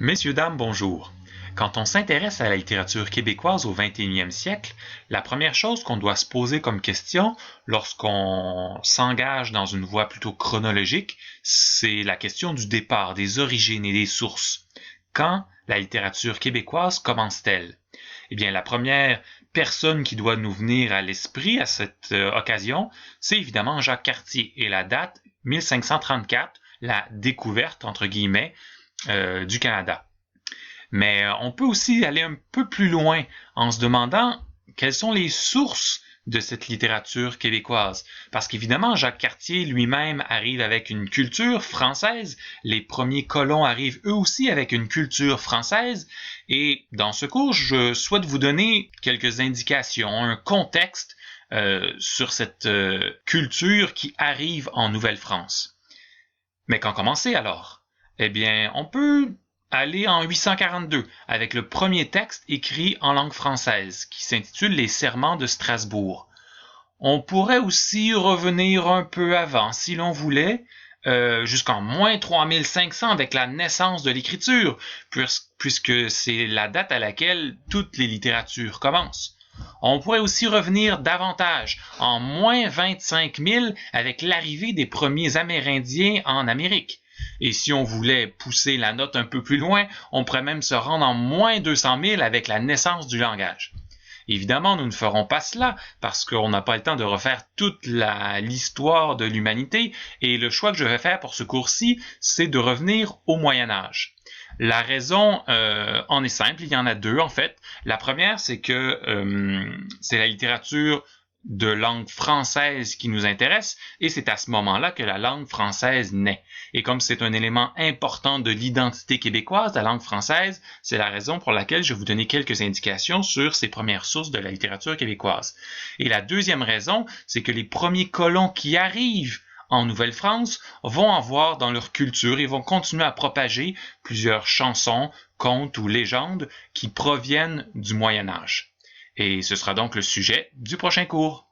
Messieurs, dames, bonjour. Quand on s'intéresse à la littérature québécoise au 21e siècle, la première chose qu'on doit se poser comme question lorsqu'on s'engage dans une voie plutôt chronologique, c'est la question du départ, des origines et des sources. Quand la littérature québécoise commence-t-elle? Eh bien, la première personne qui doit nous venir à l'esprit à cette occasion, c'est évidemment Jacques Cartier et la date 1534, la découverte, entre guillemets, du Canada. Mais on peut aussi aller un peu plus loin en se demandant quelles sont les sources de cette littérature québécoise. Parce qu'évidemment, Jacques Cartier lui-même arrive avec une culture française, les premiers colons arrivent eux aussi avec une culture française, et dans ce cours, je souhaite vous donner quelques indications, un contexte sur cette culture qui arrive en Nouvelle-France. Mais quand commencer alors? Eh bien, on peut aller en 842 avec le premier texte écrit en langue française qui s'intitule Les Serments de Strasbourg. On pourrait aussi revenir un peu avant si l'on voulait, jusqu'en moins 3500 avec la naissance de l'écriture, puisque c'est la date à laquelle toutes les littératures commencent. On pourrait aussi revenir davantage, en moins 25 000 avec l'arrivée des premiers Amérindiens en Amérique. Et si on voulait pousser la note un peu plus loin, on pourrait même se rendre en moins 200 000 avec la naissance du langage. Évidemment, nous ne ferons pas cela parce qu'on n'a pas le temps de refaire toute l'histoire de l'humanité et le choix que je vais faire pour ce cours-ci, c'est de revenir au Moyen Âge. La raison en est simple, il y en a deux en fait. La première, c'est que c'est la littérature de langue française qui nous intéresse et c'est à ce moment-là que la langue française naît. Et comme c'est un élément important de l'identité québécoise, la langue française, c'est la raison pour laquelle je vais vous donner quelques indications sur ces premières sources de la littérature québécoise. Et la deuxième raison, c'est que les premiers colons qui arrivent en Nouvelle-France vont avoir dans leur culture et vont continuer à propager plusieurs chansons, contes ou légendes qui proviennent du Moyen Âge. Et ce sera donc le sujet du prochain cours.